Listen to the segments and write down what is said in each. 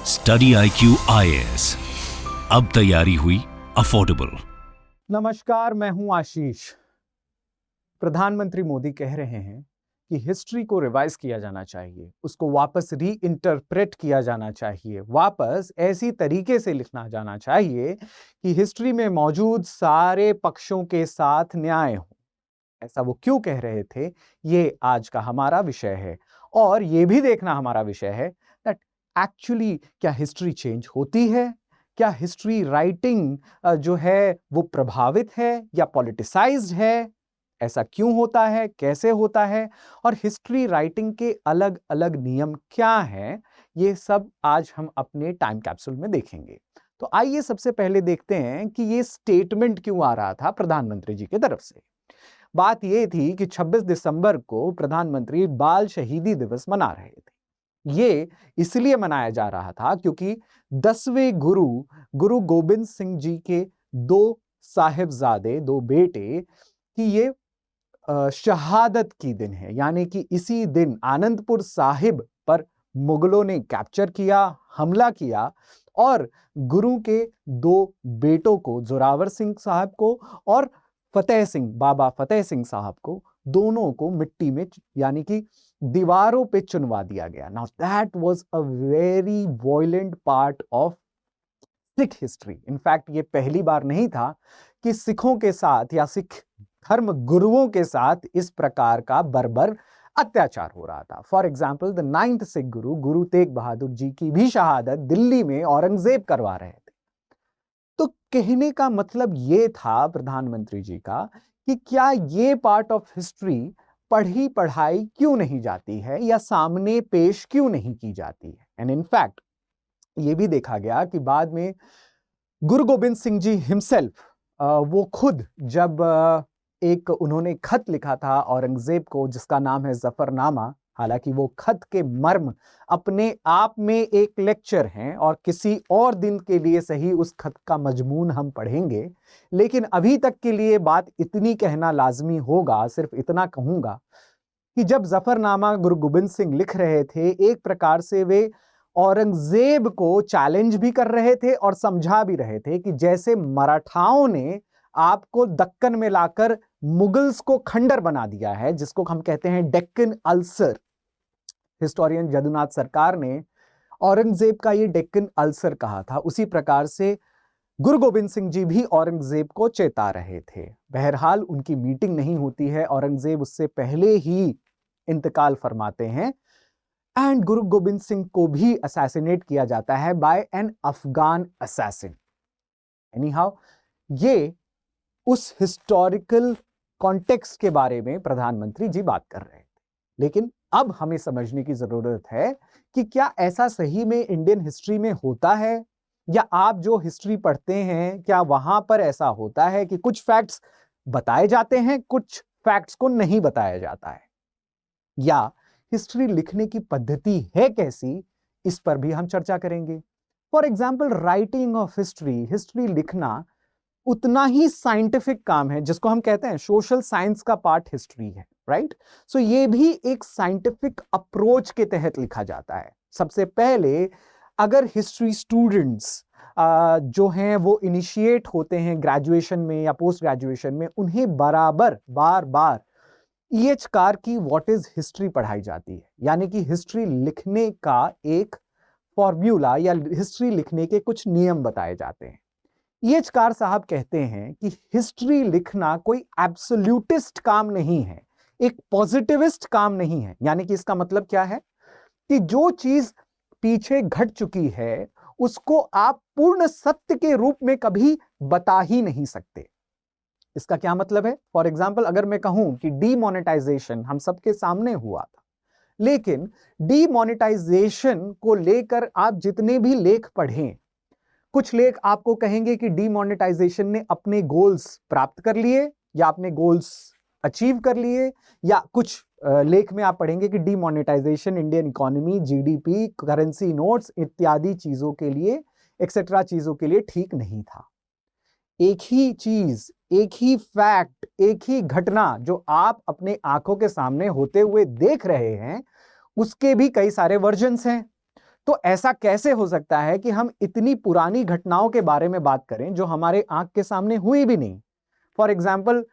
Study IQ IAS, अब तैयारी हुई अफोर्डेबल। नमस्कार, मैं हूं आशीष। प्रधानमंत्री मोदी कह रहे हैं कि हिस्ट्री को रिवाइज किया जाना चाहिए, उसको वापस री इंटरप्रेट किया जाना चाहिए, वापस ऐसी तरीके से लिखना जाना चाहिए कि हिस्ट्री में मौजूद सारे पक्षों के साथ न्याय हो। ऐसा वो क्यों कह रहे थे, ये आज का हमारा विषय है। और ये भी देखना हमारा विषय है दैट एक्चुअली क्या हिस्ट्री चेंज होती है, क्या हिस्ट्री राइटिंग जो है वो प्रभावित है या पॉलिटिसाइज्ड है, ऐसा क्यों होता है, कैसे होता है, और हिस्ट्री राइटिंग के अलग अलग नियम क्या हैं, ये सब आज हम अपने टाइम कैप्सूल में देखेंगे। तो आइए सबसे पहले देखते हैं कि ये स्टेटमेंट क्यों आ रहा था प्रधानमंत्री जी की तरफ से। बात यह थी कि 26 दिसंबर को प्रधानमंत्री बाल शहीदी दिवस मना रहे थे। ये इसलिए मनाया जा रहा था क्योंकि 10वें गुरु गोबिंद सिंह जी के दो साहिबजादे, दो बेटे की ये शहादत की दिन है। यानी कि इसी दिन आनंदपुर साहिब पर मुगलों ने कैप्चर किया, हमला किया और गुरु के दो बेटों को, जोरावर सिंह साहब को और फतेह सिंह, बाबा फतेह सिंह साहब को, दोनों को मिट्टी में यानी कि दीवारों पे चुनवा दिया गया। Now that was a very violent part of Sikh history. In fact ये पहली बार नहीं था कि सिखों के साथ या सिख धर्म गुरुओं के साथ इस प्रकार का बर्बर अत्याचार हो रहा था। For example the 9th Sikh Guru Tegh Bahadur ji की भी शहादत दिल्ली में औरंगजेब करवा रहे थे। तो कहने का मतलब ये था प्रधानमंत्री जी का कि क्या ये पार्ट ऑफ हिस्ट्री पढ़ी पढ़ाई क्यों नहीं जाती है या सामने पेश क्यों नहीं की जाती है। एंड इनफैक्ट ये भी देखा गया कि बाद में गुरु गोबिंद सिंह जी हिमसेल्फ वो खुद जब एक उन्होंने खत लिखा था औरंगजेब को जिसका नाम है जफरनामा, हालांकि वो खत के मर्म अपने आप में एक लेक्चर हैं और किसी और दिन के लिए सही उस खत का मजमून हम पढ़ेंगे, लेकिन अभी तक के लिए बात इतनी कहना लाजमी होगा, सिर्फ इतना कहूंगा कि जब जफरनामा गुरु गोबिंद सिंह लिख रहे थे, एक प्रकार से वे औरंगजेब को चैलेंज भी कर रहे थे और समझा भी रहे थे कि जैसे मराठाओं ने आपको दक्कन में लाकर मुगल्स को खंडर बना दिया है, जिसको हम कहते हैं डेक्कन अल्सर। हिस्टोरियन जदुनाथ सरकार ने औरंगजेब का ये डेक्कन अल्सर कहा था, उसी प्रकार से गुरु गोबिंद सिंह जी भी औरंगजेब को चेता रहे थे। बहरहाल उनकी मीटिंग नहीं होती है, औरंगजेब उससे पहले ही इंतकाल फरमाते हैं एंड गुरु गोबिंद सिंह को भी असैसिनेट किया जाता है by an Afghan assassin. Anyhow, ये उस हिस्टोरिकल कॉन्टेक्स्ट के बारे में प्रधानमंत्री जी बात कर रहे थे। लेकिन अब हमें समझने की जरूरत है कि क्या ऐसा सही में इंडियन हिस्ट्री में होता है, या आप जो हिस्ट्री पढ़ते हैं क्या वहां पर ऐसा होता है कि कुछ फैक्ट्स बताए जाते हैं, कुछ फैक्ट्स को नहीं बताया जाता है, या हिस्ट्री लिखने की पद्धति है कैसी, इस पर भी हम चर्चा करेंगे। For example writing of history, history लिखना उतना ही साइंटिफिक काम है जिसको हम कहते हैं सोशल साइंस का पार्ट हिस्ट्री है, राइट। सो ये भी एक साइंटिफिक अप्रोच के तहत लिखा जाता है। सबसे पहले अगर हिस्ट्री स्टूडेंट्स जो हैं वो इनिशिएट होते हैं ग्रेजुएशन में या पोस्ट ग्रेजुएशन में, उन्हें बराबर बार बार EH कार की व्हाट इज हिस्ट्री पढ़ाई जाती है। यानी कि हिस्ट्री लिखने का एक फॉर्मूला या हिस्ट्री लिखने के कुछ नियम बताए जाते हैं। EH कार साहब कहते हैं कि हिस्ट्री लिखना कोई एब्सोल्यूटिस्ट काम नहीं है, एक पॉजिटिविस्ट काम नहीं है। यानी कि इसका मतलब क्या है कि जो चीज पीछे घट चुकी है उसको आप पूर्ण सत्य के रूप में कभी बता ही नहीं सकते। इसका क्या मतलब है? फॉर एग्जाम्पल अगर मैं कहूं कि डीमोनेटाइजेशन हम सबके सामने हुआ था, लेकिन डीमोनेटाइजेशन को लेकर आप जितने भी लेख पढ़ें, कुछ लेख आपको कहेंगे कि डीमोनेटाइजेशन ने अपने गोल्स प्राप्त कर लिए या अपने गोल्स अचीव कर लिए, या कुछ लेख में आप पढ़ेंगे कि demonetization Indian economy, GDP, currency notes इत्यादि चीजों के लिए, एक्सेट्रा चीजों के लिए ठीक नहीं था। एक ही चीज, एक ही फैक्ट, एक ही घटना जो आप अपने आंखों के सामने होते हुए देख रहे हैं, उसके भी कई सारे वर्जन्स हैं। तो ऐसा कैसे हो सकता है कि हम इतनी पुरानी घटनाओं के बारे में बात करें जो हमारे आंख के सामने हुई भी नहीं? फॉर एग्जाम्पल,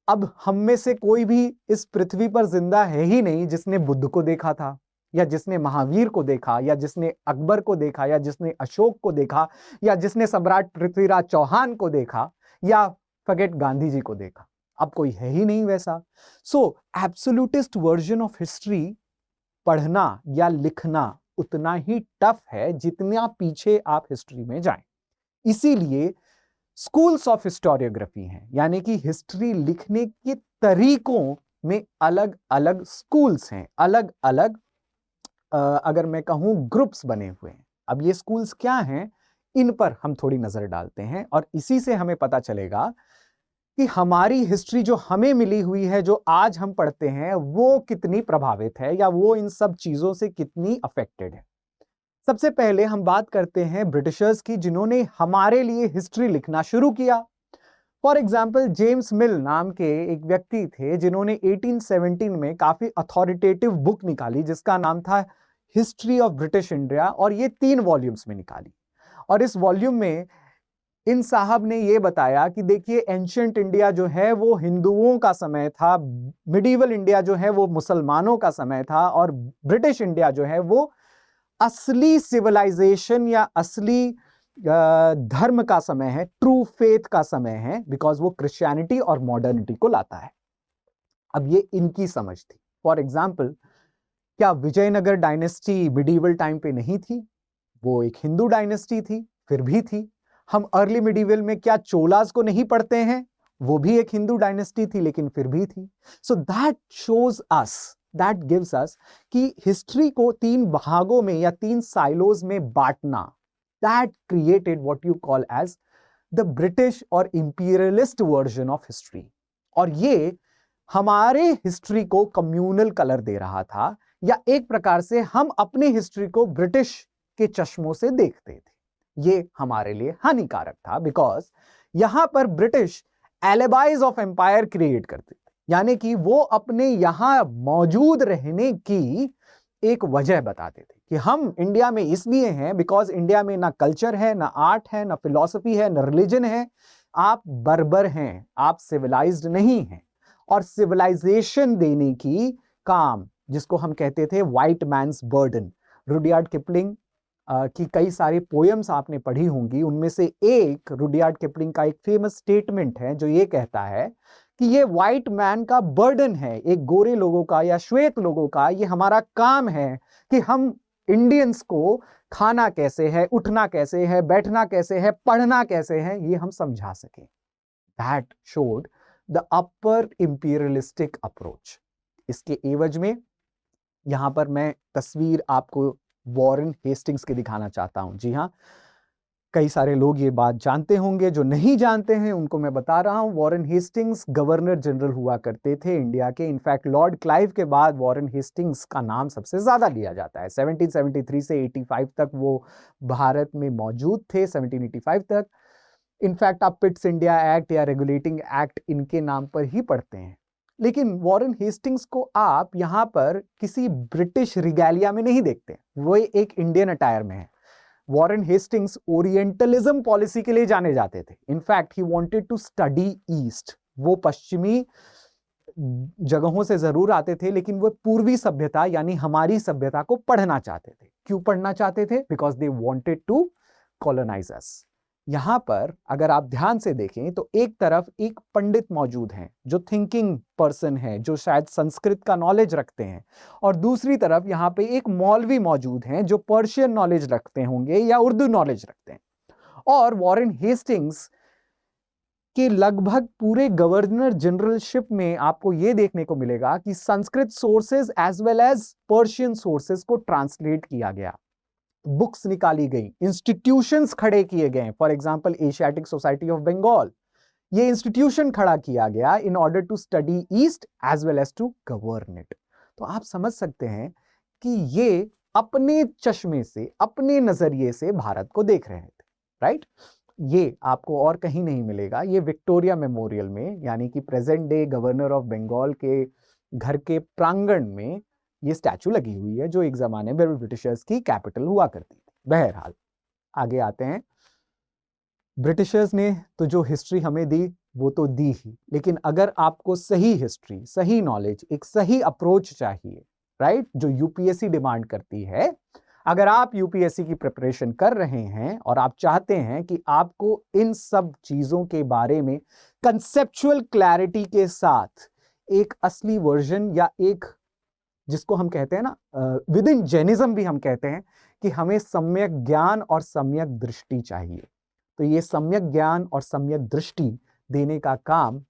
अब हम में से कोई भी इस पृथ्वी पर जिंदा है ही नहीं जिसने बुद्ध को देखा था, या जिसने महावीर को देखा, या जिसने अकबर को देखा, या जिसने अशोक को देखा, या जिसने सम्राट पृथ्वीराज चौहान को देखा, या फॉरगेट गांधी जी को देखा। अब कोई है ही नहीं वैसा। सो एब्सोल्यूटिस्ट वर्जन ऑफ हिस्ट्री पढ़ना या लिखना उतना ही टफ है जितना पीछे आप हिस्ट्री में जाएं। इसीलिए स्कूल्स ऑफ हिस्टोरियोग्राफी हैं, यानी कि हिस्ट्री लिखने के तरीकों में अलग अलग स्कूल्स हैं, अलग अलग अगर मैं कहूं ग्रुप्स बने हुए हैं। अब ये स्कूल्स क्या हैं, इन पर हम थोड़ी नजर डालते हैं और इसी से हमें पता चलेगा कि हमारी हिस्ट्री जो हमें मिली हुई है, जो आज हम पढ़ते हैं, वो कितनी प्रभावित है या वो इन सब चीजों से कितनी अफेक्टेड है। सबसे पहले हम बात करते हैं ब्रिटिशर्स की, जिन्होंने हमारे लिए हिस्ट्री लिखना शुरू किया। फॉर एग्जाम्पल, जेम्स मिल नाम के एक व्यक्ति थे जिन्होंने 1817 में काफी अथॉरिटेटिव बुक निकाली जिसका नाम था हिस्ट्री ऑफ ब्रिटिश इंडिया, और ये 3 वॉल्यूम्स में निकाली। और इस वॉल्यूम में इन साहब ने ये बताया कि देखिए, एंशिएंट इंडिया जो है वो हिंदुओं का समय था, मिडीवल इंडिया जो है वो मुसलमानों का समय था, और ब्रिटिश इंडिया जो है वो असली सिविलाइजेशन या असली धर्म का समय है, ट्रू फेथ का समय है, बिकॉज वो क्रिश्चियनिटी और मॉडर्निटी को लाता है। अब ये इनकी समझ थी। फॉर एग्जाम्पल, क्या विजयनगर डायनेस्टी मिडीवल टाइम पे नहीं थी? वो एक हिंदू डायनेस्टी थी, फिर भी थी। हम अर्ली मिडीवल में क्या चोलास को नहीं पढ़ते हैं? वो भी एक हिंदू डायनेस्टी थी, लेकिन फिर भी थी। So that shows us, that gives us कि हिस्ट्री को 3 भागों में या 3 साइलोज में बांटना, that created what you call as the British और इंपीरियलिस्ट वर्जन ऑफ हिस्ट्री। और ये हमारे हिस्ट्री को कम्युनल कलर दे रहा था, या एक प्रकार से हम अपनी हिस्ट्री को ब्रिटिश के चश्मों से देखते थे। ये हमारे लिए हानिकारक था, बिकॉज यहां पर ब्रिटिश एलिबाइज ऑफ एम्पायर क्रिएट करते थे, यानी कि वो अपने यहां मौजूद रहने की एक वजह बताते थे कि हम इंडिया में इसलिए हैं बिकॉज इंडिया में ना कल्चर है, ना आर्ट है, ना फिलॉसफी है, ना रिलीजन है। आप बर्बर हैं, आप सिविलाइज्ड नहीं हैं। और सिविलाइजेशन देने की काम, जिसको हम कहते थे white man's burden, Rudyard Kipling की कई सारी पोएम्स आपने पढ़ी होंगी। उनमें से एक, रुडयार्ड किपलिंग का एक फेमस स्टेटमेंट है जो ये कहता है कि ये व्हाइट मैन का बर्डन है, एक गोरे लोगों का या श्वेत लोगों का। ये हमारा काम है कि हम इंडियंस को खाना कैसे है, उठना कैसे है, बैठना कैसे है, पढ़ना कैसे है, ये हम समझा सकें। That showed the upper imperialistic approach. इसके एवज में यहां पर मैं तस्वीर आपको वॉरेन हेस्टिंग्स की दिखाना चाहता हूं। जी हां, कई सारे लोग ये बात जानते होंगे, जो नहीं जानते हैं उनको मैं बता रहा हूं। वॉरेन हेस्टिंग्स गवर्नर जनरल हुआ करते थे इंडिया के। इनफैक्ट लॉर्ड क्लाइव के बाद वॉरेन हेस्टिंग्स का नाम सबसे ज्यादा लिया जाता है। 1773 से 85 तक वो भारत में मौजूद थे, 1785 तक। इनफैक्ट आप पिट्स इंडिया एक्ट या रेगुलेटिंग एक्ट इनके नाम पर ही पढ़ते हैं। लेकिन वॉरेन हेस्टिंग्स को आप यहां पर किसी ब्रिटिश रिगैलिया में नहीं देखते, वो एक इंडियन अटायर में है। वॉरेन हेस्टिंग्स ओरिएंटलिज्म पॉलिसी के लिए जाने जाते थे। In fact he wanted to study East. वो पश्चिमी जगहों से जरूर आते थे, लेकिन वो पूर्वी सभ्यता यानी हमारी सभ्यता को पढ़ना चाहते थे। क्यों पढ़ना चाहते थे? Because they wanted to colonise us. यहां पर अगर आप ध्यान से देखें तो एक तरफ एक पंडित मौजूद हैं जो थिंकिंग पर्सन है, जो शायद संस्कृत का नॉलेज रखते हैं, और दूसरी तरफ यहां पे एक मौलवी मौजूद हैं जो पर्शियन नॉलेज रखते होंगे या उर्दू नॉलेज रखते हैं। और वॉरेन हेस्टिंग्स के लगभग पूरे गवर्नर जनरलशिप में आपको यह देखने को मिलेगा कि Sanskrit sources as well as Persian sources को ट्रांसलेट किया गया, बुक्स निकाली गई, इंस्टीट्यूशंस खड़े किए गए। For example Asiatic Society of Bengal, ये इंस्टीट्यूशन खड़ा किया गया in order to study East as well as to govern it. तो आप समझ सकते हैं कि ये अपने चश्मे से, अपने नजरिए से भारत को देख रहे थे, राइट? ये आपको और कहीं नहीं मिलेगा। ये विक्टोरिया मेमोरियल में, यानी कि present day governor of Bengal के घर के प्रांगण में ये स्टैचू लगी हुई है जो एक जमाने में ब्रिटिशर्स की कैपिटल हुआ करती थी। बहरहाल आगे आते हैं। ब्रिटिशर्स ने तो जो हिस्ट्री हमें दी वो तो दी ही, लेकिन अगर आपको सही हिस्ट्री, सही नॉलेज, एक सही अप्रोच चाहिए, राइट, जो यूपीएससी डिमांड करती है, अगर आप यूपीएससी की प्रिपरेशन कर रहे हैं और आप चाहते हैं कि आपको इन सब चीजों के बारे में कंसेप्चुअल क्लैरिटी के साथ एक असली वर्जन या एक, जिसको हम कहते हैं ना विद इन जैनिज्म भी हम कहते हैं कि हमें सम्यक ज्ञान और सम्यक दृष्टि चाहिए, तो ये सम्यक ज्ञान और सम्यक दृष्टि देने का काम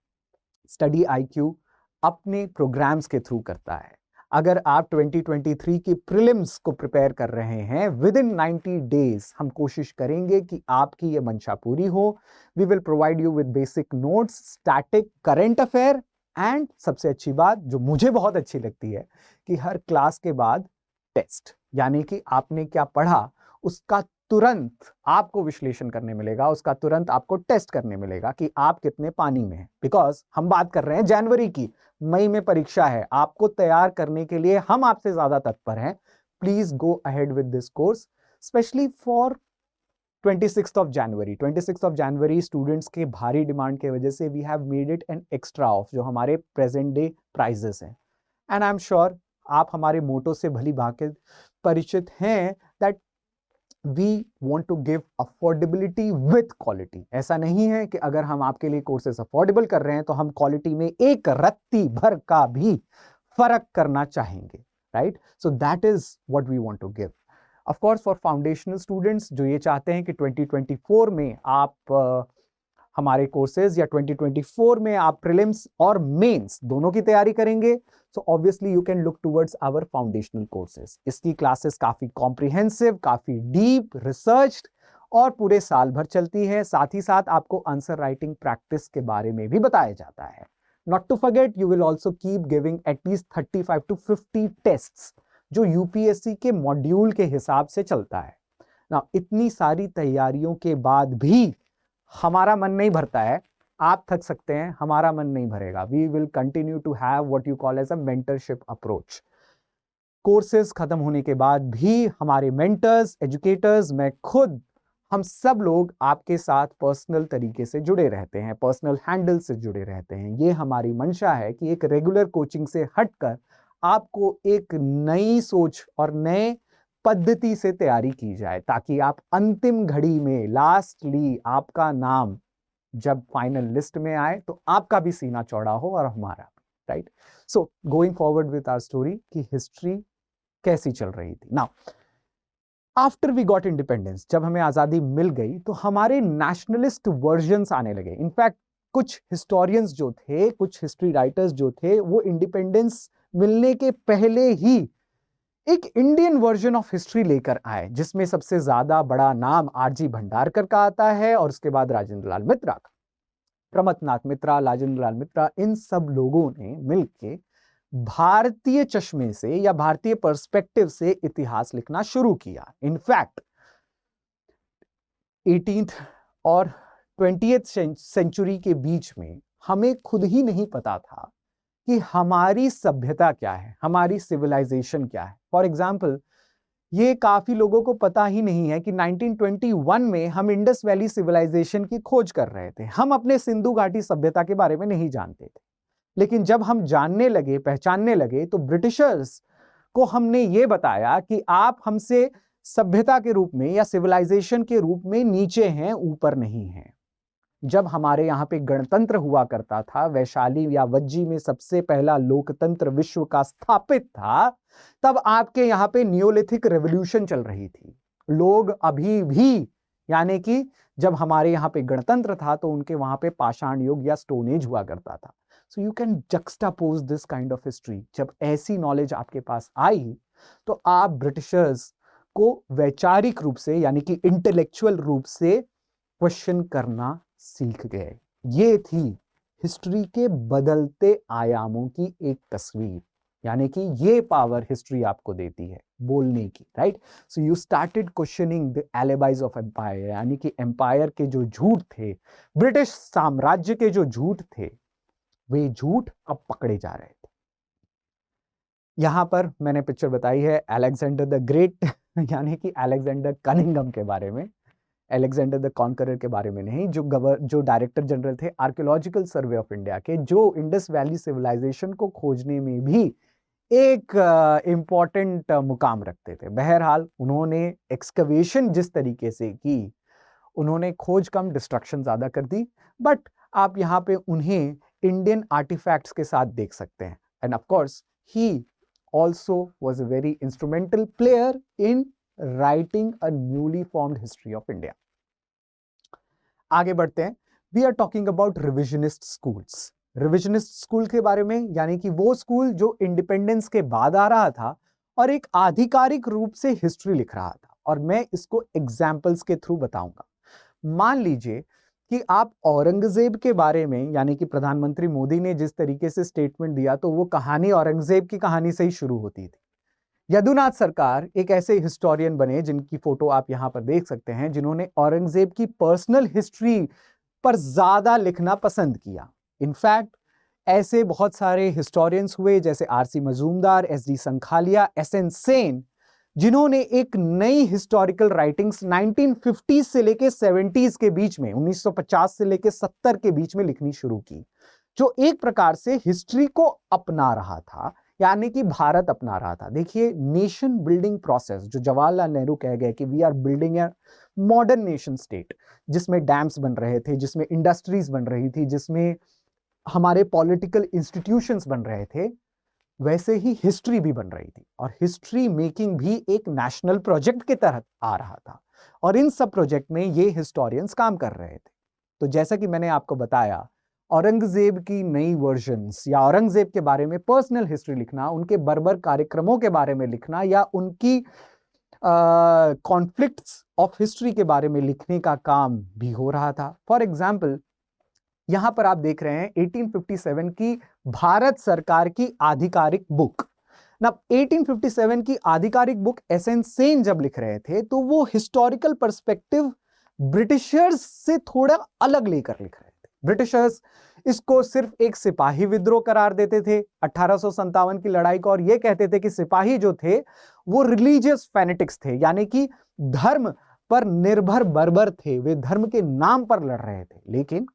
स्टडी आईक्यू अपने प्रोग्राम्स के थ्रू करता है। अगर आप 2023 की प्रीलिम्स को प्रिपेयर कर रहे हैं, विद इन 90 डेज हम कोशिश करेंगे कि आपकी ये मंशा पूरी हो। We will provide you with basic notes, static, current affair, and सबसे अच्छी बात जो मुझे बहुत अच्छी लगती है कि हर क्लास के बाद टेस्ट, यानी कि आपने क्या पढ़ा उसका तुरंत आपको विश्लेषण करने मिलेगा, उसका तुरंत आपको टेस्ट करने मिलेगा कि आप कितने पानी में हैं। बिकॉज हम बात कर रहे हैं जनवरी की, मई में परीक्षा है, आपको तैयार करने के लिए हम आपसे ज्यादा तत्पर हैं। Please go ahead with this course, specially for 26th of January. 26th of January students के भारी डिमांड के वजह से we have made it an extra off, जो हमारे प्रेजेंट डे प्राइजेस हैं। एंड आई एम श्योर आप हमारे मोटो से भली भांति परिचित हैं that we want to give affordability with quality. ऐसा नहीं है कि अगर हम आपके लिए कोर्सेज अफोर्डेबल कर रहे हैं तो हम क्वालिटी में एक रत्ती भर का भी फर्क करना चाहेंगे, right? So that is what we want to give. Of course for foundational students जो ये चाहते हैं कि 2024 में आप हमारे कोर्सेज या 2024 में आप प्रीलिम्स और मेंस दोनों की तैयारी करेंगे, so obviously you can look towards our foundational courses. इसकी क्लासेस काफी कॉम्प्रिहेंसिव, काफी डीप रिसर्च्ड और पूरे साल भर चलती है। साथ ही साथ आपको आंसर राइटिंग प्रैक्टिस के बारे में भी बताया जाता है। Not to forget, you will also keep giving at least 35 to 50 tests जो यूपीएससी के मॉड्यूल के हिसाब से चलता है ना। इतनी सारी तैयारियों के बाद भी हमारा मन नहीं भरता है, आप थक सकते हैं, हमारा मन नहीं भरेगा। We will continue to have what you call as a mentorship approach. Courses खत्म होने के बाद भी हमारे मेंटर्स, एजुकेटर्स, मैं खुद, हम सब लोग आपके साथ पर्सनल तरीके से जुड़े रहते हैं, पर्सनल हैंडल से जुड़े रहते हैं। ये हमारी मंशा है कि एक रेगुलर कोचिंग से हटकर आपको एक नई सोच और नए पद्धति से तैयारी की जाए, ताकि आप अंतिम घड़ी में लास्टली आपका नाम जब फाइनल लिस्ट में आए तो आपका भी सीना चौड़ा हो और हमारा, right? So going forward with our story कि हिस्ट्री कैसी चल रही थी। Now after we got independence, जब हमें आजादी मिल गई तो हमारे नेशनलिस्ट वर्जन्स आने लगे। इनफैक्ट कुछ हिस्टोरियंस जो थे, कुछ हिस्ट्री राइटर्स जो थे, वो इंडिपेंडेंस मिलने के पहले ही एक इंडियन वर्जन ऑफ हिस्ट्री लेकर आए, जिसमें सबसे ज्यादा बड़ा नाम आरजी भंडारकर का आता है और उसके बाद राजेंद्र लाल मित्रा का। प्रमथनाथ मित्रा, राजेंद्र लाल मित्रा, इन सब लोगों ने मिलके भारतीय चश्मे से या भारतीय पर्सपेक्टिव से इतिहास लिखना शुरू किया। इनफैक्ट 18th और 20th सेंचुरी के बीच में हमें खुद ही नहीं पता था कि हमारी सभ्यता क्या है, हमारी सिविलाइजेशन क्या है। फॉर एग्जाम्पल, ये काफी लोगों को पता ही नहीं है कि 1921 में हम इंडस वैली सिविलाइजेशन की खोज कर रहे थे। हम अपने सिंधु घाटी सभ्यता के बारे में नहीं जानते थे, लेकिन जब हम जानने लगे, पहचानने लगे, तो ब्रिटिशर्स को हमने ये बताया कि आप हमसे सभ्यता के रूप में या सिविलाइजेशन के रूप में नीचे हैं, ऊपर नहीं हैं। जब हमारे यहाँ पे गणतंत्र हुआ करता था, वैशाली या वज्जी में सबसे पहला लोकतंत्र विश्व का स्थापित था, तब आपके यहाँ पे नियोलिथिक रेवोल्यूशन चल रही थी। लोग अभी भी, यानी कि जब हमारे यहाँ पे गणतंत्र था तो उनके वहां पे पाषाण युग या स्टोन एज हुआ करता था। So you can juxtapose this kind of history. जब ऐसी नॉलेज आपके पास आई तो आप ब्रिटिशर्स को वैचारिक रूप से, यानी कि इंटेलेक्चुअल रूप से क्वेश्चन करना सीख गए। ये थी हिस्ट्री के बदलते आयामों की एक तस्वीर, यानी कि ये पावर हिस्ट्री आपको देती है बोलने की, right? So you started questioning the alibis of empire, यानी कि एम्पायर के जो झूठ थे, ब्रिटिश साम्राज्य के जो झूठ थे, वे झूठ अब पकड़े जा रहे थे। यहाँ पर मैंने पिक्चर बताई है अलेक्जेंडर द ग्रेट यानी कि अलेक्जेंडर कनिंघम के बारे में, अलेक्जेंडर द कॉन्करर के बारे में नहीं, जो डायरेक्टर जनरल थे आर्कियोलॉजिकल सर्वे ऑफ इंडिया के, जो इंडस वैली सिविलाइजेशन को खोजने में भी एक इम्पॉर्टेंट मुकाम रखते थे। बहरहाल उन्होंने एक्सकवेशन जिस तरीके से की, उन्होंने खोज कम डिस्ट्रक्शन ज्यादा कर दी, बट आप यहाँ पे उन्हें इंडियन आर्टिफैक्ट्स के साथ देख सकते हैं। End of course he also was a very instrumental player in writing a newly formed history of India. आगे बढ़ते हैं। We are talking about revisionist schools. Revisionist school के बारे में, यानी कि वो स्कूल जो इंडिपेंडेंस के बाद आ रहा था और एक आधिकारिक रूप से हिस्ट्री लिख रहा था, और मैं इसको एग्जाम्पल्स के थ्रू बताऊंगा। मान लीजिए कि आप औरंगजेब के बारे में, यानी कि प्रधानमंत्री मोदी ने जिस तरीके से स्टेटमेंट दिया, तो वो कहानी औरंगजेब की कहानी से ही शुरू होती थी। यदुनाथ सरकार एक ऐसे हिस्टोरियन बने जिनकी फोटो आप यहां पर देख सकते हैं, जिन्होंने औरंगजेब की पर्सनल हिस्ट्री पर ज्यादा लिखना पसंद किया। इनफैक्ट ऐसे बहुत सारे हिस्टोरियंस हुए, जैसे RC Majumdar, SD Sankalia, SN Sen, जिन्होंने एक नई हिस्टोरिकल राइटिंग्स 1950 से लेके 70s के बीच में, 1950 से लेके 70 के बीच में लिखनी शुरू की, जो एक प्रकार से हिस्ट्री को अपना रहा था, यानी कि भारत अपना रहा था। देखिए, नेशन बिल्डिंग प्रोसेस, जो जवाहरलाल नेहरू कह गए कि we are building a modern nation state, जिसमें डैम्स बन रहे थे, जिसमें इंडस्ट्रीज बन रही थी, जिसमें हमारे पॉलिटिकल इंस्टीट्यूशंस बन रहे थे, वैसे ही हिस्ट्री भी बन रही थी, और हिस्ट्री मेकिंग भी एक नेशनल प्रोजेक्ट के तहत आ रहा था, और इन सब प्रोजेक्ट में ये हिस्टोरियंस काम कर रहे थे। तो जैसा कि मैंने आपको बताया, औरंगजेब की नई वर्जन्स या औरंगजेब के बारे में पर्सनल हिस्ट्री लिखना, उनके बर्बर कार्यक्रमों के बारे में लिखना, या उनकी कॉन्फ्लिक्ट्स ऑफ हिस्ट्री के बारे में लिखने का काम भी हो रहा था। फॉर एग्जाम्पल, यहां पर आप देख रहे हैं 1857 की भारत सरकार की आधिकारिक बुक। ना 1857 की आधिकारिक बुक एसएन सेन जब लिख रहे थे, तो वो हिस्टोरिकल पर्सपेक्टिव ब्रिटिशर्स से थोड़ा अलग लेकर लिख रहे थे। ब्रिटिशर्स इसको सिर्फ एक सिपाही विद्रोह करार देते थे 1857 की लड़ाई को, और ये कहते थे कि सिपाही जो थे वो रिलीजियस फैनेटिक्स थे, यानी कि धर्म पर निर्भर बर्बर थे, वे धर्म के नाम पर लड़ रहे थे। लेकिन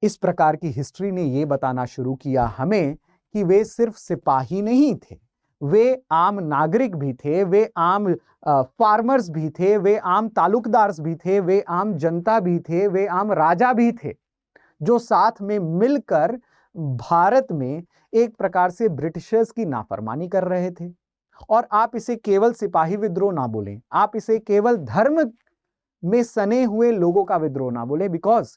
इस प्रकार की हिस्ट्री ने यह बताना शुरू किया हमें कि वे सिर्फ सिपाही नहीं थे, वे आम नागरिक भी थे, वे आम फार्मर्स भी थे, वे आम तालुकदार्स भी थे, वे आम जनता भी थे, वे आम राजा भी थे, जो साथ में मिलकर भारत में एक प्रकार से ब्रिटिशर्स की नाफरमानी कर रहे थे। और आप इसे केवल सिपाही विद्रोह ना बोलें, आप इसे केवल धर्म में सने हुए लोगों का विद्रोह ना बोलें, बिकॉज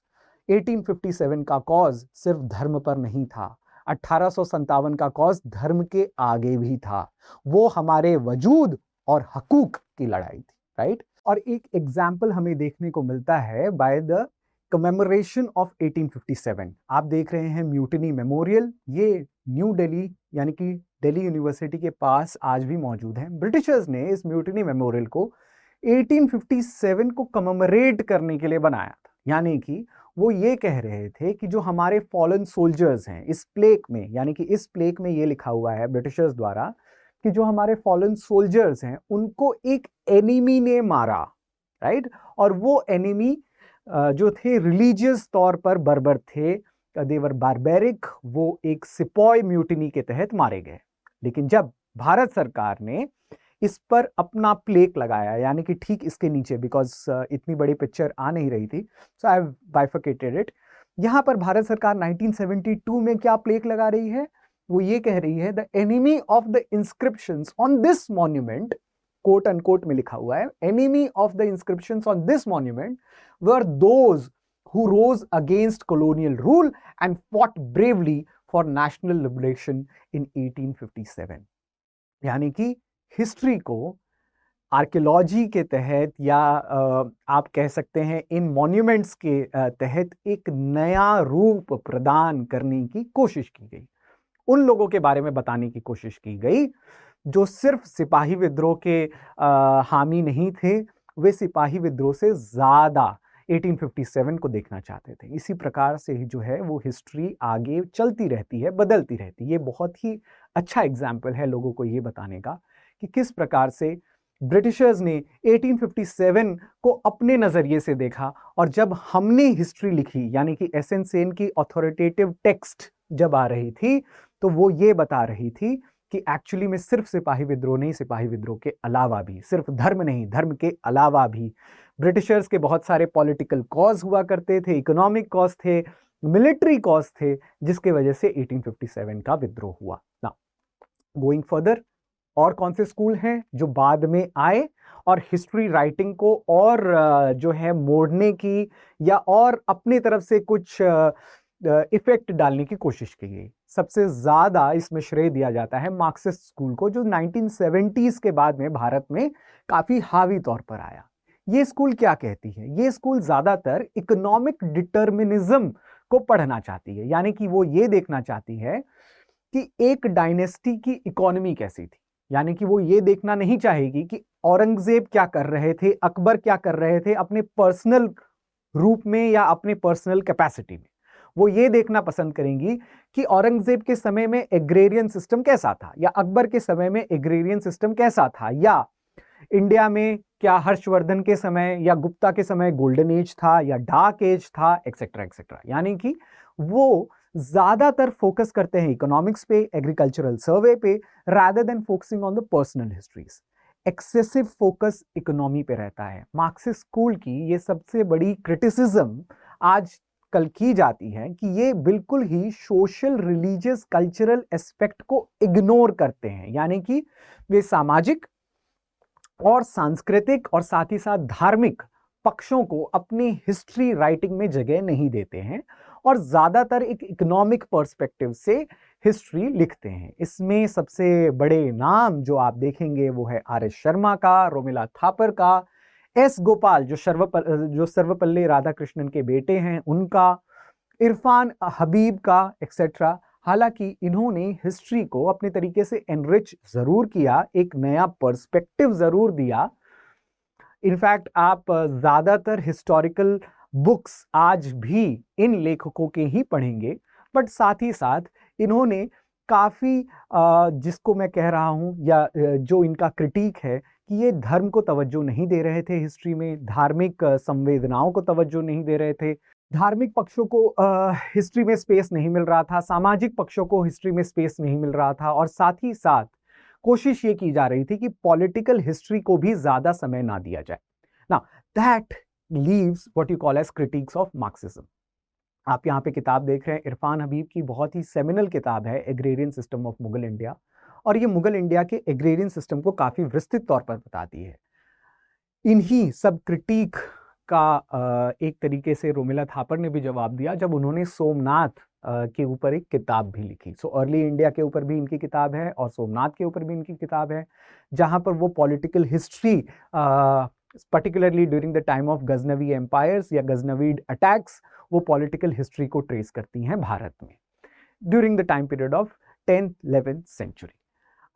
1857 का कॉज सिर्फ धर्म पर नहीं था, 1857 का कॉज धर्म के आगे भी था, वो हमारे वजूद और हकूक की लड़ाई थी, राइट। और एक एग्जाम्पल हमें देखने को मिलता है बाय द कमेमोरेशन ऑफ 1857। आप देख रहे हैं म्यूटिनी मेमोरियल, ये न्यू दिल्ली यानी कि दिल्ली यूनिवर्सिटी के पास आज भी मौजूद है। ब्रिटिशर्स ने इस म्यूटिनी मेमोरियल को 1857 को कमेमोरेट करने के लिए बनाया था, यानी कि वो ये कह रहे थे कि जो हमारे फॉलन सोल्जर्स हैं इस प्लेक में, यानी कि इस प्लेक में ये लिखा हुआ है ब्रिटिशर्स द्वारा कि जो हमारे फॉलन सोल्जर्स हैं उनको एक एनिमी ने मारा, राइट। और वो एनिमी जो थे रिलीजियस तौर पर बर्बर थे, देवर बारबेरिक, वो एक सिपॉय म्यूटिनी के तहत मारे गए। लेकिन जब भारत सरकार ने इस पर अपना प्लेक लगाया, यानी कि ठीक इसके नीचे, बिकॉज इतनी बड़ी पिक्चर आ नहीं रही थी, सो आई हैव बाइफरकेटेड इट। यहां पर भारत सरकार 1972 में क्या प्लेक लगा रही है, वो ये कह रही है the enemy of the inscriptions on this monument, quote unquote में लिखा हुआ है, enemy of the inscriptions on this monument were those who rose against colonial rule and fought bravely for national liberation in 1857। यानी कि history को archaeology के तहत या आप कह सकते हैं इन मॉन्यूमेंट्स के तहत एक नया रूप प्रदान करने की कोशिश की गई। उन लोगों के बारे में बताने की कोशिश की गई जो सिर्फ सिपाही विद्रोह के हामी नहीं थे, वे सिपाही विद्रोह से ज्यादा 1857 को देखना चाहते थे। इसी प्रकार से ही जो है वो हिस्ट्री आगे चलती रहती है, बदलती रहती है। ये बहुत ही अच्छा एग्जाम्पल है लोगों को ये बताने का कि किस प्रकार से ब्रिटिशर्स ने 1857 को अपने नजरिए से देखा, और जब हमने हिस्ट्री लिखी यानी कि एस एन सेन की अथॉरिटेटिव टेक्स्ट जब आ रही थी तो वो ये बता रही थी कि एक्चुअली में सिर्फ सिपाही विद्रोह नहीं, सिपाही विद्रोह के अलावा भी, सिर्फ धर्म नहीं, धर्म के अलावा भी ब्रिटिशर्स के बहुत सारे पॉलिटिकल कॉज हुआ करते थे, इकोनॉमिक कॉज थे, मिलिट्री कॉज थे, जिसके वजह से 1857 का विद्रोह हुआ। ना गोइंग फर्दर, और कौन से स्कूल हैं जो बाद में आए और हिस्ट्री राइटिंग को और जो है मोड़ने की या और अपनी तरफ से कुछ इफेक्ट डालने की कोशिश की गई। सबसे ज्यादा इसमें श्रेय दिया जाता है मार्क्सिस्ट स्कूल को, जो 1970s के बाद में भारत में काफी हावी तौर पर आया। ये स्कूल क्या कहती है? ये स्कूल ज्यादातर इकोनॉमिक डिटर्मिनिज्म को पढ़ना चाहती है, यानी कि वो ये देखना चाहती है कि एक डायनेस्टी की इकोनॉमी कैसी थी। यानी कि वो ये देखना नहीं चाहेगी कि औरंगजेब क्या कर रहे थे, अकबर क्या कर रहे थे अपने पर्सनल रूप में या अपने पर्सनल कैपेसिटी में। वो ये देखना पसंद करेंगी कि औरंगजेब के समय में एग्रेरियन सिस्टम कैसा था, या अकबर के समय में एग्रेरियन सिस्टम कैसा था, या इंडिया में क्या हर्षवर्धन के समय या गुप्ता के समय गोल्डन एज था या डार्क एज था, एक्सेट्रा एक्सेट्रा। यानी कि वो ज्यादातर फोकस करते हैं इकोनॉमिक्स पे, एग्रीकल्चरल सर्वे पे, rather than focusing on the personal histories. Excessive focus economy पे रहता है। मार्क्सिस्ट स्कूल की ये सबसे बड़ी क्रिटिसिज्म आज कल की जाती है कि ये बिल्कुल ही सोशल, रिलीजियस, कल्चरल एस्पेक्ट को इग्नोर करते हैं, यानी कि वे सामाजिक और सांस्कृतिक और साथ ही साथ धार्मिक पक्षों को अपनी हिस्ट्री राइटिंग में जगह नहीं देते हैं और ज्यादातर एक इकोनॉमिक पर्सपेक्टिव से हिस्ट्री लिखते हैं। इसमें सबसे बड़े नाम जो आप देखेंगे वो है आर एस शर्मा का, रोमिला थापर का, एस गोपाल जो सर्वपल्ली राधाकृष्णन के बेटे हैं उनका, इरफान हबीब का, एक्सेट्रा। हालांकि इन्होंने हिस्ट्री को अपने तरीके से एनरिच जरूर किया, एक नया पर्सपेक्टिव जरूर दिया। इनफैक्ट आप ज्यादातर हिस्टोरिकल बुक्स आज भी इन लेखकों के ही पढ़ेंगे, बट साथ ही साथ इन्होंने काफी जिसको मैं कह रहा हूं या जो इनका क्रिटिक है कि ये धर्म को तवज्जो नहीं दे रहे थे हिस्ट्री में, धार्मिक संवेदनाओं को तवज्जो नहीं दे रहे थे, धार्मिक पक्षों को हिस्ट्री में स्पेस नहीं मिल रहा था, सामाजिक पक्षों को हिस्ट्री में स्पेस नहीं मिल रहा था, और साथ ही साथ कोशिश ये की जा रही थी कि पॉलिटिकल हिस्ट्री को भी ज्यादा समय ना दिया जाए। Now that leaves what you call as critics of Marxism. आप यहाँ पे किताब देख रहे हैं इरफान हबीब की, बहुत ही सेमिनल किताब है agrarian system of Mughal India, और ये मुगल इंडिया के एग्रेरियन सिस्टम को काफी विस्तृत तौर पर बताती है। इन्हीं सब क्रिटिक का एक तरीके से रोमिला थापर ने भी जवाब दिया जब उन्होंने सोमनाथ के ऊपर एक किताब भी लिखी। सो अर्ली इंडिया के ऊपर भी इनकी किताब है और सोमनाथ के ऊपर भी इनकी किताब है, जहां पर वो political history particularly during the time of Ghaznavi empires या गजनवीड अटैक्स, वो पॉलिटिकल हिस्ट्री को ट्रेस करती हैं भारत में during the time period of 10th 11th century.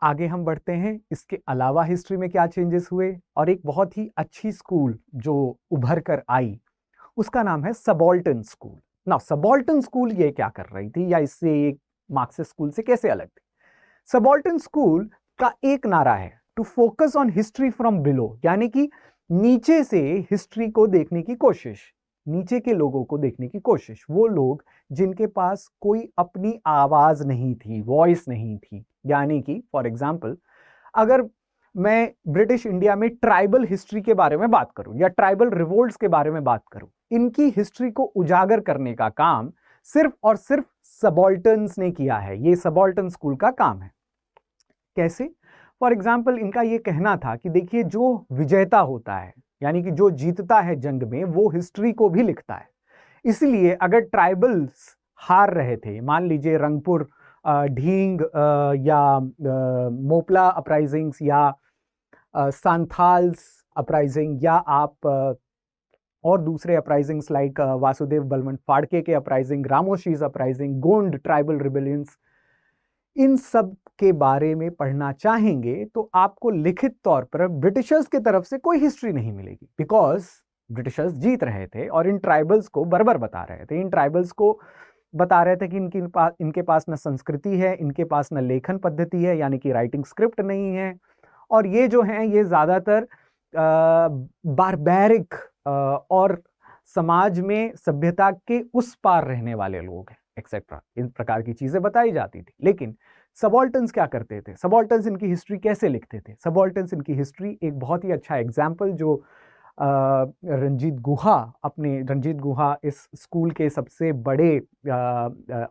आगे हम बढ़ते हैं, इसके अलावा हिस्ट्री में क्या चेंजेस हुए, और एक बहुत ही अच्छी स्कूल जो उभर कर आई उसका नाम है सबाल्टर्न स्कूल। ना सबाल्टर्न स्कूल ये क्या कर रही थी या इससे एक मार्क्सिस्ट स्कूल से कैसे अलग थी? सबाल्टर्न स्कूल का एक नारा है to focus on history from below, यानी कि नीचे से हिस्ट्री को देखने की कोशिश, नीचे के लोगों को देखने की कोशिश, वो लोग जिनके पास कोई अपनी आवाज नहीं थी, वॉइस नहीं थी। यानी कि फॉर एग्जाम्पल अगर मैं ब्रिटिश इंडिया में ट्राइबल हिस्ट्री के बारे में बात करूं या ट्राइबल रिवोल्ट्स के बारे में बात करूं, इनकी हिस्ट्री को उजागर करने का काम सिर्फ और सिर्फ सबाल्टर्न्स ने किया है। ये सबाल्टर्न स्कूल का काम है। कैसे? फॉर एग्जाम्पल इनका ये कहना था कि देखिए जो विजेता होता है यानी कि जो जीतता है जंग में वो हिस्ट्री को भी लिखता है। इसलिए अगर ट्राइबल्स हार रहे थे, मान लीजिए रंगपुर ढींग या मोपला अपराइजिंग्स या सांथाल्स अपराइजिंग या आप और दूसरे अपराइजिंग्स लाइक वासुदेव बलवंत फाड़के के uprising, Ramoshis uprising, Gond tribal rebellions, इन सब के बारे में पढ़ना चाहेंगे तो आपको लिखित तौर पर ब्रिटिशर्स की तरफ से कोई हिस्ट्री नहीं मिलेगी, बिकॉज ब्रिटिशर्स जीत रहे थे और इन ट्राइबल्स को बर्बर बता रहे थे। इन ट्राइबल्स को बता रहे थे कि इनके पास न संस्कृति है, इनके पास न लेखन पद्धति है, यानी कि राइटिंग स्क्रिप्ट नहीं है, और ये जो हैं ये ज़्यादातर बारबैरिक और समाज में सभ्यता के उस पार रहने वाले लोग हैं, एक्सेट्रा। इन प्रकार की चीज़ें बताई जाती थी। लेकिन सबॉल्टन्स क्या करते थे? सबॉल्टन्स इनकी हिस्ट्री कैसे लिखते थे? सबॉल्टन्स इनकी हिस्ट्री एक बहुत ही अच्छा एग्जाम्पल जो रंजीत गुहा इस स्कूल के सबसे बड़े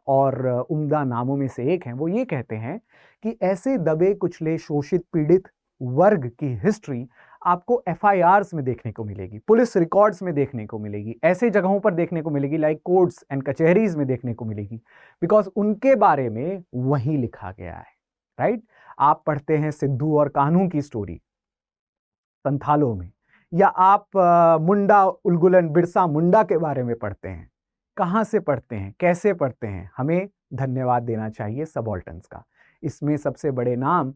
और उम्दा नामों में से एक हैं। वो ये कहते हैं कि ऐसे दबे कुचले शोषित पीड़ित वर्ग की हिस्ट्री आपको एफआईआर्स में देखने को मिलेगी, पुलिस रिकॉर्ड्स में देखने को मिलेगी, ऐसे जगहों पर देखने को मिलेगी लाइक कोर्ट्स एंड कचहरीज में देखने को मिलेगी, बिकॉज उनके बारे में वही लिखा गया है, राइट? आप पढ़ते हैं सिद्धू और कान्हू की स्टोरी संथालों में, या आप मुंडा उलगुलन बिरसा मुंडा के बारे में पढ़ते हैं। कहाँ से पढ़ते हैं, कैसे पढ़ते हैं? हमें धन्यवाद देना चाहिए सबॉल्टन्स का। इसमें सबसे बड़े नाम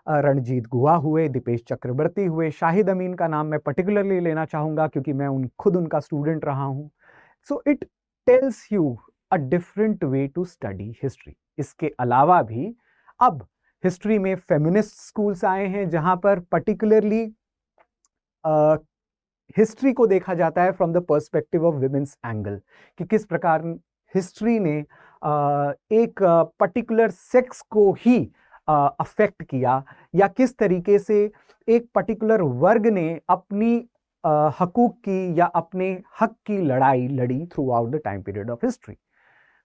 रणजीत गुहा हुए, दीपेश चक्रवर्ती हुए, शाहिद अमीन का नाम मैं पर्टिकुलरली लेना चाहूँगा क्योंकि मैं खुद उनका स्टूडेंट रहा हूँ। So it tells you a different way to study history. इसके अलावा भी अब हिस्ट्री में फेमिनिस्ट स्कूल्स आए हैं जहाँ पर पर्टिकुलरली हिस्ट्री को देखा जाता है from the perspective of women's angle, कि किस प्रकार हिस्ट्री ने एक पर्टिकुलर सेक्स को ही अफेक्ट किया, या किस तरीके से एक पर्टिकुलर वर्ग ने अपनी हकूक की या अपने हक की लड़ाई लड़ी through out the time period of history.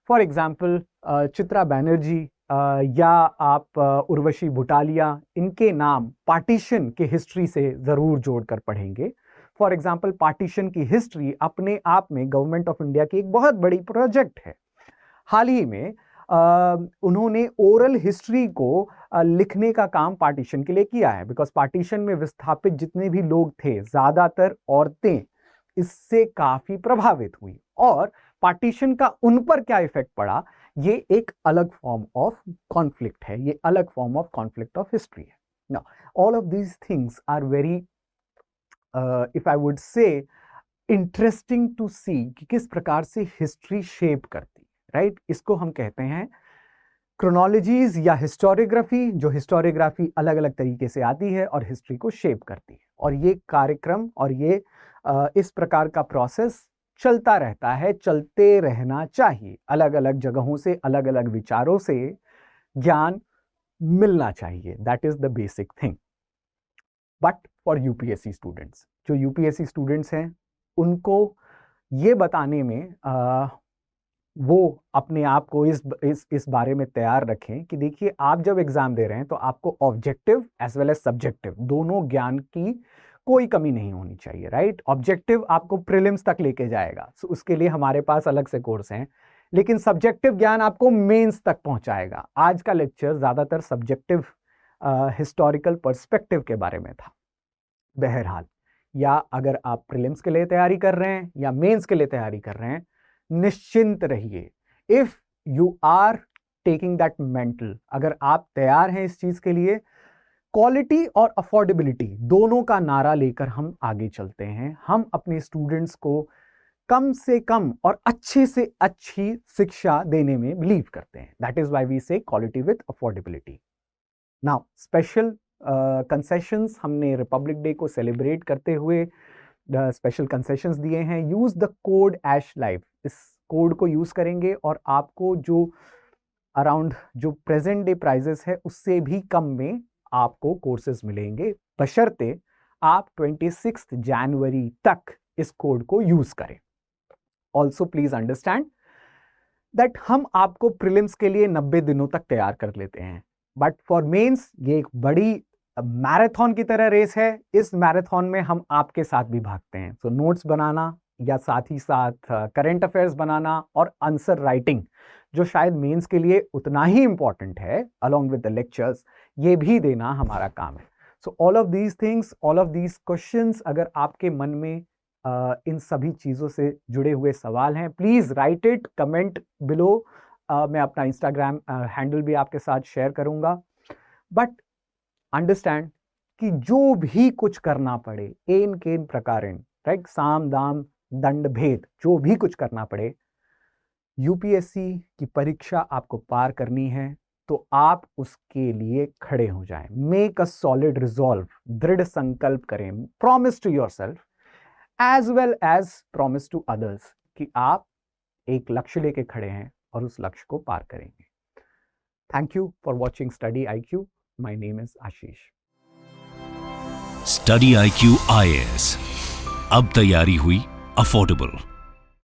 For example Chitra Banerjee या आप उर्वशी भुटालिया, इनके नाम पार्टीशन के हिस्ट्री से ज़रूर जोड़कर पढ़ेंगे। फॉर एग्जाम्पल पार्टीशन की हिस्ट्री अपने आप में गवर्नमेंट ऑफ इंडिया की एक बहुत बड़ी प्रोजेक्ट है। हाल ही में उन्होंने ओरल हिस्ट्री को लिखने का काम पार्टीशन के लिए किया है, बिकॉज पार्टीशन में विस्थापित जितने भी लोग थे, ज़्यादातर औरतें इससे काफ़ी प्रभावित हुई, और पार्टीशन का उन पर क्या इफेक्ट पड़ा, ये एक अलग फॉर्म ऑफ कॉन्फ्लिक्ट है, ये अलग form of conflict of history है। Now all of these things are very if I would say interesting to see कि किस प्रकार से हिस्ट्री शेप करती है, राइट? इसको हम कहते हैं क्रोनोलॉजीज या हिस्टोरियोग्राफी, जो हिस्टोरियोग्राफी अलग अलग तरीके से आती है और हिस्ट्री को शेप करती है। और ये कार्यक्रम और ये इस प्रकार का प्रोसेस चलता रहता है, चलते रहना चाहिए। अलग अलग जगहों से, अलग अलग विचारों से ज्ञान मिलना चाहिए, that is the basic thing. But for UPSC students, जो यूपीएससी स्टूडेंट्स हैं, उनको ये बताने में वो अपने आप को इस बारे में तैयार रखें कि देखिए, आप जब एग्जाम दे रहे हैं तो आपको objective as well as subjective दोनों ज्ञान की कोई कमी नहीं होनी चाहिए, राइट? ऑब्जेक्टिव आपको प्रीलिम्स तक लेके जाएगा, सो उसके लिए हमारे पास अलग से कोर्स हैं, लेकिन सब्जेक्टिव ज्ञान आपको मेंस तक पहुंचाएगा। आज का लेक्चर ज्यादातर सब्जेक्टिव हिस्टोरिकल पर्सपेक्टिव के बारे में था। बहरहाल, या अगर आप प्रीलिम्स के लिए तैयारी कर रहे हैं या मेंस के लिए तैयारी कर रहे हैं, निश्चिंत रहिए। If you are taking that mental, अगर आप तैयार हैं इस चीज के लिए, क्वालिटी और अफोर्डेबिलिटी दोनों का नारा लेकर हम आगे चलते हैं। हम अपने स्टूडेंट्स को कम से कम और अच्छे से अच्छी शिक्षा देने में बिलीव करते हैं। That is why we say quality with affordability. Now special concessions हमने रिपब्लिक डे को सेलिब्रेट करते हुए स्पेशल कंसेशंस दिए हैं। Use the code ash live, इस कोड को यूज करेंगे और आपको जो अराउंड जो प्रेजेंट डे प्राइजेस है उससे भी कम में आपको कोर्सेज मिलेंगे, बशर्ते आप 26 जनवरी तक इस कोड को यूज करें। ऑल्सो प्लीज अंडरस्टैंड दैट हम आपको प्रीलिम्स के लिए 90 दिनों तक तैयार कर लेते हैं, बट फॉर मेंस ये एक बड़ी मैराथन की तरह रेस है। इस मैराथन में हम आपके साथ भी भागते हैं। सो नोट्स बनाना या साथ ही साथ करंट अफेयर्स बनाना और आंसर राइटिंग, जो शायद मेंस के लिए उतना ही इंपॉर्टेंट है अलोंग विद द लेक्चर्स, ये भी देना हमारा काम है। So all of these things, all of these questions, अगर आपके मन में इन सभी चीज़ों से जुड़े हुए सवाल हैं, please write it, comment below. मैं अपना इंस्टाग्राम हैंडल भी आपके साथ शेयर करूंगा। बट अंडरस्टैंड कि जो भी कुछ करना पड़े, एन केन प्रकारेण, राइट, साम दाम दंड भेद, जो भी कुछ करना पड़े, यूपीएससी की परीक्षा आपको पार करनी है तो आप उसके लिए खड़े हो जाएं। मेक अ सॉलिड रिजॉल्व, दृढ़ संकल्प करें, promise to yourself as well as promise to others कि आप एक लक्ष्य लेके खड़े हैं और उस लक्ष्य को पार करेंगे। Thank you for watching study IQ। My name is Ashish. Study IQ IAS, अब तैयारी हुई अफोर्डेबल।